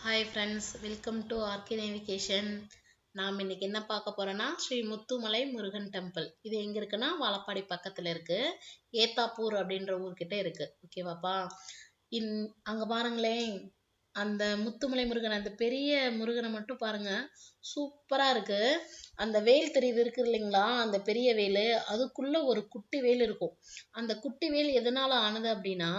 Hi friends, welcome to RK navigation. நாம் இன்னைக்கு என்ன பார்க்க போறோம்னா ஸ்ரீ முத்துமலை முருகன் டெம்பிள். இது எங்கே இருக்குன்னா வாழப்பாடி பக்கத்தில் இருக்கு. ஏத்தாப்பூர் அப்படின்ற ஊர்கிட்ட இருக்கு. ஓகேவாப்பா? அங்கே பாருங்களேன், அந்த முத்துமலை முருகன், அந்த பெரிய முருகனை மட்டும் பாருங்க, சூப்பராக இருக்கு. அந்த வேல் தெரியுது இருக்கு இல்லைங்களா, அந்த பெரிய வேல், அதுக்குள்ள ஒரு குட்டி வேல் இருக்கும். அந்த குட்டி வேல் எதனால ஆனது அப்படின்னா,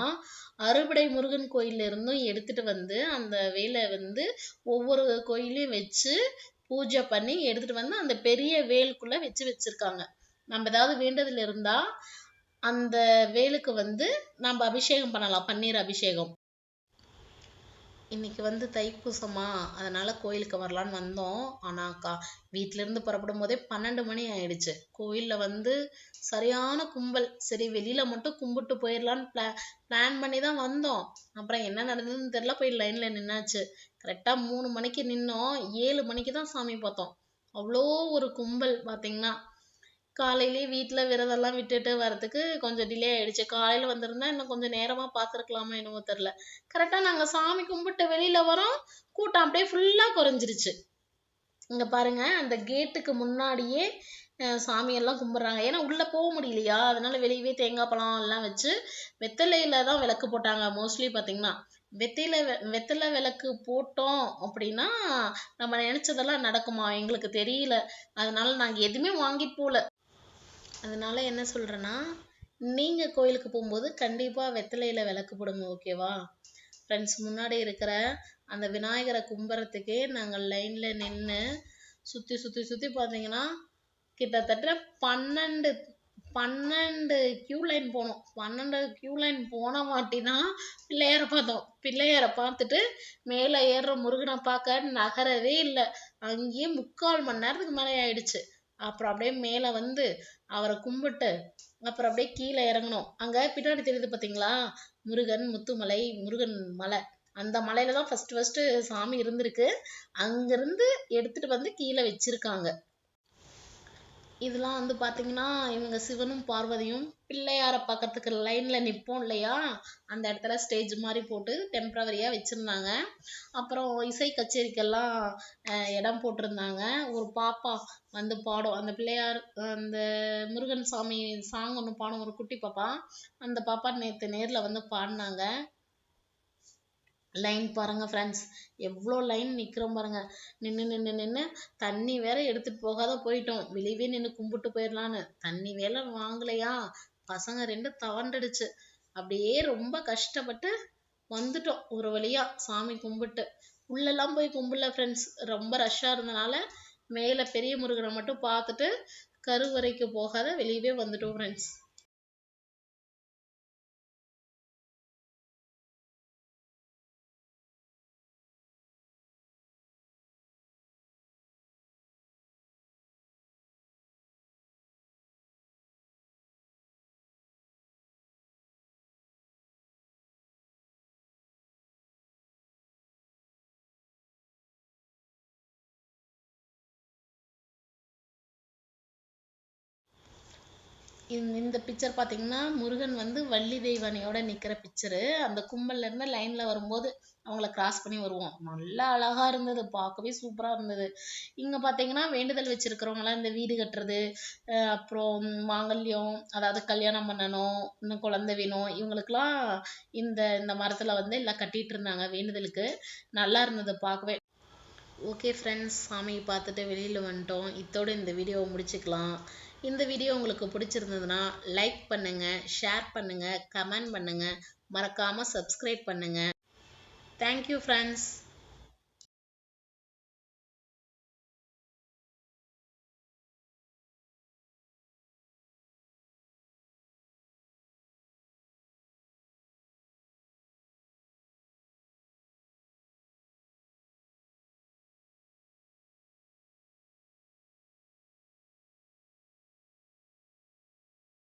அறுபடை முருகன் கோயில்ல இருந்தும் எடுத்துட்டு வந்து அந்த வேலை வந்து ஒவ்வொரு கோயிலையும் வச்சு பூஜை பண்ணி எடுத்துட்டு வந்து அந்த பெரிய வேலுக்குள்ள வச்சிருக்காங்க. நம்ம ஏதாவது வேண்டதுல இருந்தா அந்த வேலுக்கு வந்து நம்ம அபிஷேகம் பண்ணலாம், பன்னீர் அபிஷேகம். இன்னைக்கு வந்து தைப்பூசமா, அதனால கோயிலுக்கு வரலான்னு வந்தோம். ஆனால் வீட்டிலேருந்து புறப்படும் போதே 12 மணி ஆயிடுச்சு. கோயிலில் வந்து சரியான கும்பல். சரி, வெளியில் மட்டும் கும்பிட்டு போயிடலான்னு பிளான் பண்ணி தான் வந்தோம். அப்புறம் என்ன நடந்ததுன்னு தெரியல, போய் லைனில் நின்னாச்சு. கரெக்டாக 3 மணிக்கு நின்னோம், 7 மணிக்கு தான் சாமி பார்த்தோம். அவ்வளோ ஒரு கும்பல் பார்த்தீங்கன்னா. காலையிலேயே வீட்டில் விரதம்லாம் விட்டுட்டு வரதுக்கு கொஞ்சம் டிலே ஆயிடுச்சு. காலையில் வந்திருந்தா இன்னும் கொஞ்சம் நேரமாக பார்த்துருக்கலாமா என்னவோ தெரில. கரெக்டாக நாங்கள் சாமி கும்பிட்டு வெளியில் வரோம், கூட்டம் அப்படியே ஃபுல்லாக குறைஞ்சிருச்சு. இங்கே பாருங்க, அந்த கேட்டுக்கு முன்னாடியே சாமியெல்லாம் கும்பிட்றாங்க. ஏன்னா உள்ளே போக முடியலையா, அதனால வெளியவே தேங்காய் பழம் எல்லாம் வச்சு வெத்தலையில தான் விளக்கு போட்டாங்க. மோஸ்ட்லி பார்த்தீங்கன்னா வெத்தலை விளக்கு போட்டோம் அப்படின்னா நம்ம நினைச்சதெல்லாம் நடக்குமா எங்களுக்கு தெரியல. அதனால நாங்கள் எதுவுமே வாங்கிட்டு போகல. அதனால என்ன சொல்கிறேன்னா, நீங்கள் கோயிலுக்கு போகும்போது கண்டிப்பாக வெத்தலையில் விளக்கு போடுங்க. ஓகேவா ஃப்ரெண்ட்ஸ்? முன்னாடி இருக்கிற அந்த விநாயகரை கும்பிட்றதுக்கே நாங்கள் லைனில் நின்று சுற்றி சுற்றி சுற்றி பார்த்தீங்கன்னா கிட்டத்தட்ட 12 கியூ லைன் போனோம். 12 கியூ லைன் போன மாட்டி தான் பிள்ளையாரை பார்த்தோம். பிள்ளையாரை பார்த்துட்டு மேலே ஏறுற முருகனை பார்க்க நகரவே இல்லை. அங்கேயே 3/4 மணி நேரத்துக்கு மேலே ஆயிடுச்சு. அப்புறம் அப்படியே மேலே வந்து அவரை கும்பிட்டு அப்புறம் அப்படியே கீழே இறங்கணும். அங்கே பின்னாடி தெரியுது பார்த்தீங்களா, முத்துமலை முருகன் மலை. அந்த மலையில தான் ஃபர்ஸ்ட் சாமி இருந்திருக்கு. அங்கிருந்து எடுத்துட்டு வந்து கீழே வச்சிருக்காங்க. இதெல்லாம் வந்து பார்த்தீங்கன்னா, இவங்க சிவனும் பார்வதியும் பிள்ளையாரை பார்க்கறதுக்கு லைனில் நிற்போம் இல்லையா, அந்த இடத்துல ஸ்டேஜ் மாதிரி போட்டு டெம்ப்ரவரியாக வச்சுருந்தாங்க. அப்புறம் இசை கச்சேரிக்கெல்லாம் இடம் போட்டிருந்தாங்க. ஒரு பாப்பா வந்து பாடும், அந்த பிள்ளையார் அந்த முருகன் சாமி சாங் ஒன்று பாடும், ஒரு குட்டி பாப்பா. அந்த பாப்பா நேரில் வந்து பாடினாங்க. லைன் பாருங்க ஃப்ரெண்ட்ஸ், எவ்வளோ லைன் நிற்கிறோம் பாருங்க. நின்று தண்ணி வேற எடுத்துட்டு போகாத போயிட்டோம். வெளியவே நின்று கும்பிட்டு போயிடலான்னு தண்ணி வேலை வாங்கலையா, பசங்க 2 தவண்டுடுச்சு. அப்படியே ரொம்ப கஷ்டப்பட்டு வந்துட்டோம் ஒரு வழியா சாமி கும்பிட்டு. உள்ளெல்லாம் போய் கும்பிடல ஃப்ரெண்ட்ஸ், ரொம்ப ரஷ்ஷாக இருந்தனால மேலே பெரிய முருகனை மட்டும் பார்த்துட்டு கருவறைக்கு போகாத வெளியவே வந்துட்டோம் ஃப்ரெண்ட்ஸ். இந்த பிக்சர் பார்த்தீங்கன்னா, முருகன் வந்து வள்ளி தெய்வானையோட நிற்கிற பிக்சரு. அந்த கும்பல்ல இருந்து லைன்ல வரும்போது அவங்கள கிராஸ் பண்ணி வருவோம். நல்லா அழகா இருந்தது, பார்க்கவே சூப்பரா இருந்தது. இங்க பார்த்தீங்கன்னா, வேண்டுதல் வச்சிருக்கிறவங்களாம் இந்த வீடு கட்டுறது, அப்புறம் மாங்கல்யம், அதாவது கல்யாணம் பண்ணணும், இன்னும் குழந்தை வேணும், இவங்களுக்கெல்லாம் இந்த இந்த மரத்துல வந்து எல்லாம் கட்டிட்டு இருந்தாங்க வேண்டுதலுக்கு. நல்லா இருந்தது பார்க்கவே. ஓகே ஃப்ரெண்ட்ஸ், சாமியை பார்த்துட்டு வெளியில் வந்துட்டோம். இதோட இந்த வீடியோவை முடிச்சுக்கலாம். இந்த வீடியோ உங்களுக்கு பிடிச்சிருந்ததுன்னா லைக் பண்ணுங்கள், ஷேர் பண்ணுங்கள், கமெண்ட் பண்ணுங்கள், மறக்காமல் சப்ஸ்கிரைப் பண்ணுங்கள். Thank you friends.